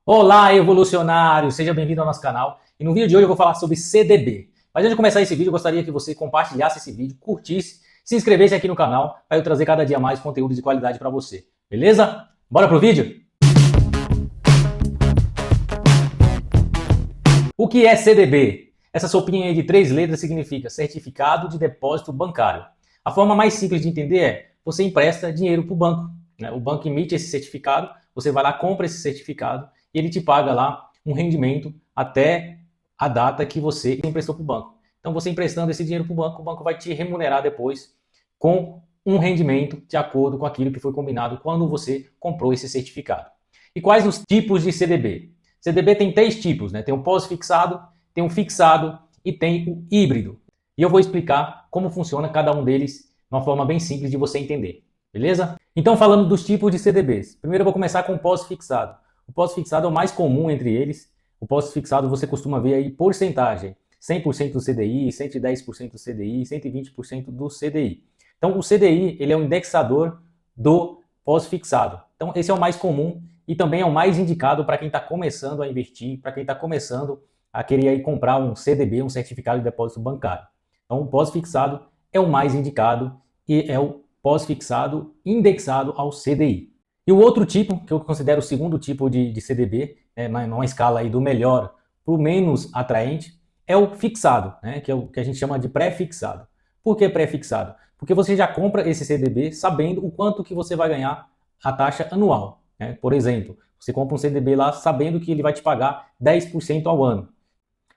Olá, evolucionário! Seja bem-vindo ao nosso canal. E no vídeo de hoje eu vou falar sobre CDB. Mas antes de começar esse vídeo, eu gostaria que você compartilhasse esse vídeo, curtisse, se inscrevesse aqui no canal para eu trazer cada dia mais conteúdo de qualidade para você. Beleza? Bora pro vídeo? O que é CDB? Essa sopinha aí de 3 letras significa Certificado de Depósito Bancário. A forma mais simples de entender é, você empresta dinheiro para o banco. O banco emite esse certificado, você vai lá, compra esse certificado e ele te paga lá um rendimento até a data que você emprestou para o banco. Então você emprestando esse dinheiro para o banco vai te remunerar depois com um rendimento de acordo com aquilo que foi combinado quando você comprou esse certificado. E quais os tipos de CDB? CDB tem 3 tipos, né? Tem o pós-fixado, tem o fixado e tem o híbrido. E eu vou explicar como funciona cada um deles de uma forma bem simples de você entender. Beleza? Então, falando dos tipos de CDBs. Primeiro eu vou começar com o pós-fixado. O pós-fixado é o mais comum entre eles. O pós-fixado você costuma ver aí porcentagem. 100% do CDI, 110% do CDI, 120% do CDI. Então, o CDI ele é um indexador do pós-fixado. Então, esse é o mais comum e também é o mais indicado para quem está começando a investir, para quem está começando a querer aí comprar um CDB, um certificado de depósito bancário. Então, o pós-fixado é o mais indicado e é o pós-fixado indexado ao CDI. E o outro tipo, que eu considero o segundo tipo de CDB, numa escala aí do melhor para o menos atraente, é o fixado, que é o que a gente chama de pré-fixado. Por que pré-fixado? Porque você já compra esse CDB sabendo o quanto que você vai ganhar a taxa anual. Por exemplo, você compra um CDB lá sabendo que ele vai te pagar 10% ao ano.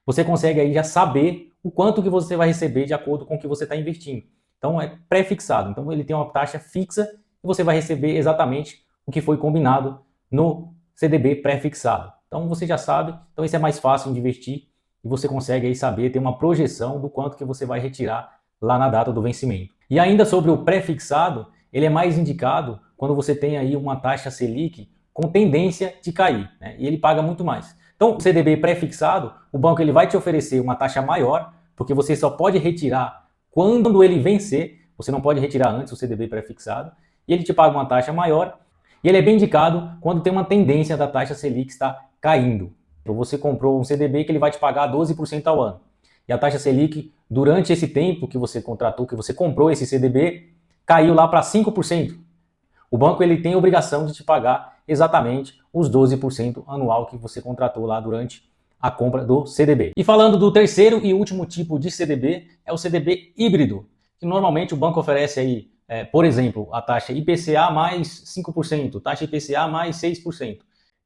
Você consegue aí já saber o quanto que você vai receber de acordo com o que você está investindo. Então é pré-fixado. Então ele tem uma taxa fixa e você vai receber exatamente o que foi combinado no CDB pré-fixado. Então você já sabe, então esse é mais fácil de investir e você consegue aí saber, ter uma projeção do quanto que você vai retirar lá na data do vencimento. E ainda sobre o pré-fixado, ele é mais indicado quando você tem aí uma taxa Selic com tendência de cair, e ele paga muito mais. Então o CDB pré-fixado, o banco ele vai te oferecer uma taxa maior, porque você só pode retirar quando ele vencer, você não pode retirar antes o CDB pré-fixado, e ele te paga uma taxa maior, e ele é bem indicado quando tem uma tendência da taxa Selic estar caindo. Então você comprou um CDB que ele vai te pagar 12% ao ano, e a taxa Selic, durante esse tempo que você contratou, que você comprou esse CDB, caiu lá para 5%. O banco ele tem a obrigação de te pagar exatamente os 12% anual que você contratou lá durante a compra do CDB. E falando do terceiro e último tipo de CDB, é o CDB híbrido, que normalmente o banco oferece aí, por exemplo, a taxa IPCA mais 5%, taxa IPCA mais 6%.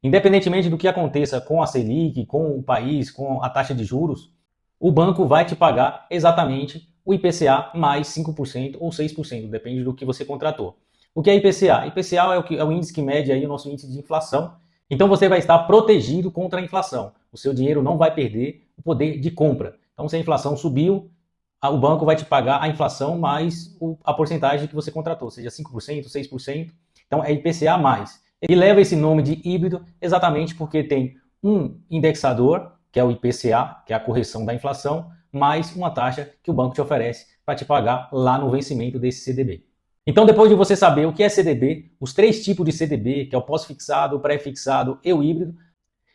Independentemente do que aconteça com a Selic, com o país, com a taxa de juros, o banco vai te pagar exatamente o IPCA mais 5% ou 6%, depende do que você contratou. O que é IPCA? IPCA é o índice que mede aí o nosso índice de inflação. Então você vai estar protegido contra a inflação. O seu dinheiro não vai perder o poder de compra. Então se a inflação subiu, o banco vai te pagar a inflação mais a porcentagem que você contratou, seja 5%, 6%. Então é IPCA mais. Ele leva esse nome de híbrido exatamente porque tem um indexador, que é o IPCA, que é a correção da inflação, mais uma taxa que o banco te oferece para te pagar lá no vencimento desse CDB. Então, depois de você saber o que é CDB, os 3 tipos de CDB, que é o pós-fixado, o pré-fixado e o híbrido,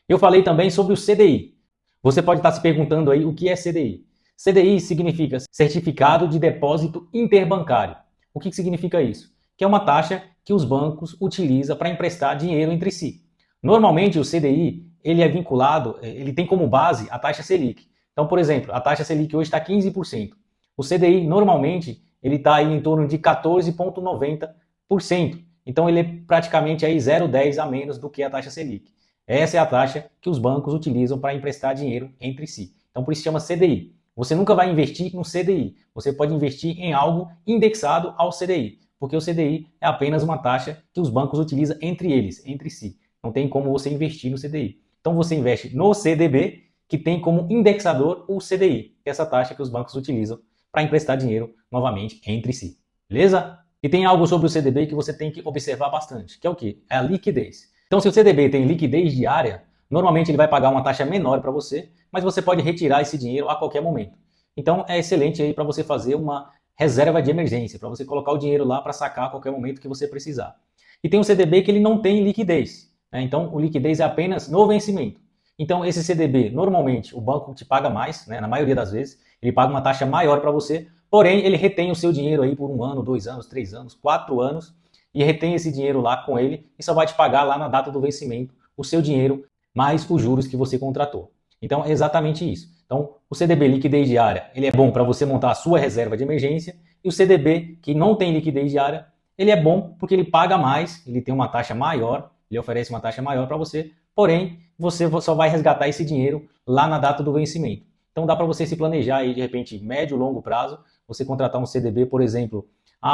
eu falei também sobre o CDI. Você pode estar se perguntando aí o que é CDI. CDI significa Certificado de Depósito Interbancário. O que significa isso? Que é uma taxa que os bancos utilizam para emprestar dinheiro entre si. Normalmente o CDI ele é vinculado, ele tem como base a taxa Selic. Então, por exemplo, a taxa Selic hoje está 15%. O CDI normalmente ele está aí em torno de 14,90%. Então ele é praticamente aí 0,10 a menos do que a taxa Selic. Essa é a taxa que os bancos utilizam para emprestar dinheiro entre si. Então por isso chama CDI. Você nunca vai investir no CDI. Você pode investir em algo indexado ao CDI, porque o CDI é apenas uma taxa que os bancos utilizam entre eles, entre si. Não tem como você investir no CDI. Então você investe no CDB, que tem como indexador o CDI, que é essa taxa que os bancos utilizam para emprestar dinheiro novamente entre si. Beleza? E tem algo sobre o CDB que você tem que observar bastante, que é o quê? É a liquidez. Então, se o CDB tem liquidez diária, normalmente ele vai pagar uma taxa menor para você, mas você pode retirar esse dinheiro a qualquer momento. Então, é excelente aí para você fazer uma reserva de emergência, para você colocar o dinheiro lá para sacar a qualquer momento que você precisar. E tem o CDB que ele não tem liquidez. né? Então, o liquidez é apenas no vencimento. Então, esse CDB, normalmente, o banco te paga mais, né? Na maioria das vezes, ele paga uma taxa maior para você, porém, ele retém o seu dinheiro aí por 1 ano, 2 anos, 3 anos, 4 anos, e retém esse dinheiro lá com ele e só vai te pagar lá na data do vencimento o seu dinheiro mais os juros que você contratou. Então, é exatamente isso. Então, o CDB liquidez diária, ele é bom para você montar a sua reserva de emergência, e o CDB que não tem liquidez diária, ele é bom porque ele paga mais, ele tem uma taxa maior, ele oferece uma taxa maior para você, porém, você só vai resgatar esse dinheiro lá na data do vencimento. Então, dá para você se planejar aí, de repente, médio e longo prazo, você contratar um CDB, por exemplo,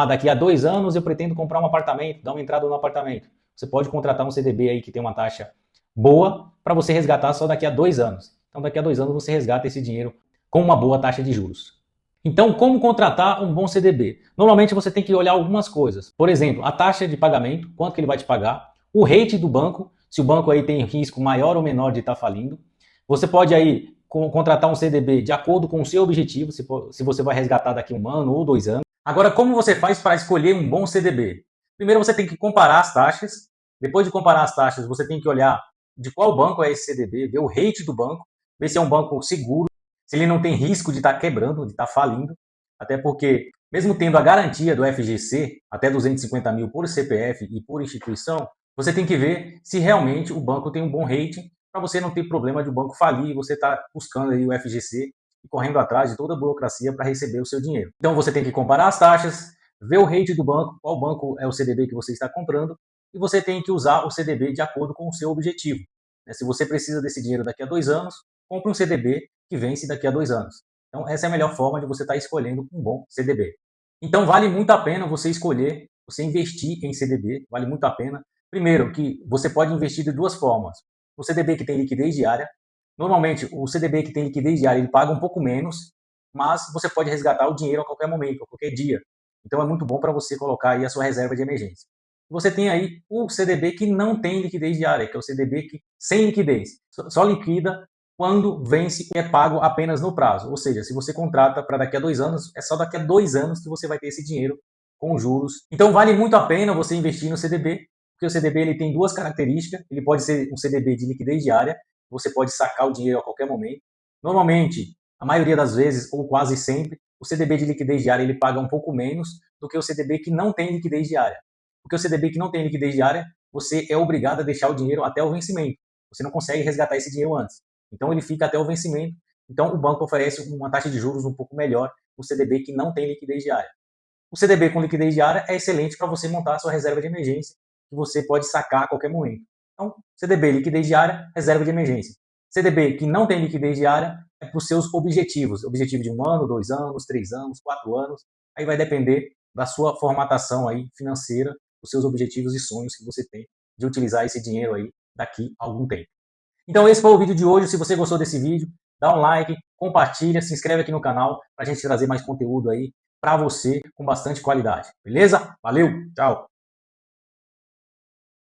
daqui a 2 anos eu pretendo comprar um apartamento, dar uma entrada no apartamento. Você pode contratar um CDB aí que tem uma taxa boa para você resgatar só daqui a 2 anos. Então, daqui a 2 anos você resgata esse dinheiro com uma boa taxa de juros. Então, como contratar um bom CDB? Normalmente você tem que olhar algumas coisas. Por exemplo, a taxa de pagamento, quanto que ele vai te pagar, o rate do banco, se o banco aí tem risco maior ou menor de estar falindo. Você pode aí contratar um CDB de acordo com o seu objetivo, se você vai resgatar daqui a 1 ano ou 2 anos. Agora, como você faz para escolher um bom CDB? Primeiro você tem que comparar as taxas. Depois de comparar as taxas, você tem que olhar de qual banco é esse CDB, ver o rate do banco, ver se é um banco seguro, se ele não tem risco de estar quebrando, de estar falindo, até porque, mesmo tendo a garantia do FGC, até 250 mil por CPF e por instituição, você tem que ver se realmente o banco tem um bom rating, para você não ter problema de o banco falir e você estar buscando aí o FGC e correndo atrás de toda a burocracia para receber o seu dinheiro. Então você tem que comparar as taxas, ver o rate do banco, qual banco é o CDB que você está comprando, e você tem que usar o CDB de acordo com o seu objetivo. Se você precisa desse dinheiro daqui a 2 anos, compre um CDB que vence daqui a 2 anos. Então, essa é a melhor forma de você estar escolhendo um bom CDB. Então, vale muito a pena você escolher, você investir em CDB, vale muito a pena. Primeiro, que você pode investir de duas formas. O CDB que tem liquidez diária, normalmente o CDB que tem liquidez diária, ele paga um pouco menos, mas você pode resgatar o dinheiro a qualquer momento, a qualquer dia. Então, é muito bom para você colocar aí a sua reserva de emergência. Você tem aí o CDB que não tem liquidez diária, que é o CDB que, sem liquidez, só liquida quando vence e é pago apenas no prazo. Ou seja, se você contrata para daqui a 2 anos, é só daqui a 2 anos que você vai ter esse dinheiro com juros. Então vale muito a pena você investir no CDB, porque o CDB ele tem duas características. Ele pode ser um CDB de liquidez diária, você pode sacar o dinheiro a qualquer momento. Normalmente, a maioria das vezes, ou quase sempre, o CDB de liquidez diária ele paga um pouco menos do que o CDB que não tem liquidez diária. Porque o CDB que não tem liquidez diária, você é obrigado a deixar o dinheiro até o vencimento. Você não consegue resgatar esse dinheiro antes. Então ele fica até o vencimento. Então o banco oferece uma taxa de juros um pouco melhor no CDB que não tem liquidez diária. O CDB com liquidez diária é excelente para você montar a sua reserva de emergência, que você pode sacar a qualquer momento. Então, CDB liquidez diária, reserva de emergência. CDB que não tem liquidez diária é para os seus objetivos. Objetivo de 1 ano, 2 anos, 3 anos, 4 anos. Aí vai depender da sua formatação aí financeira, dos seus objetivos e sonhos que você tem de utilizar esse dinheiro aí daqui a algum tempo. Então esse foi o vídeo de hoje. Se você gostou desse vídeo, dá um like, compartilha, se inscreve aqui no canal para a gente trazer mais conteúdo aí para você com bastante qualidade. Beleza? Valeu, tchau!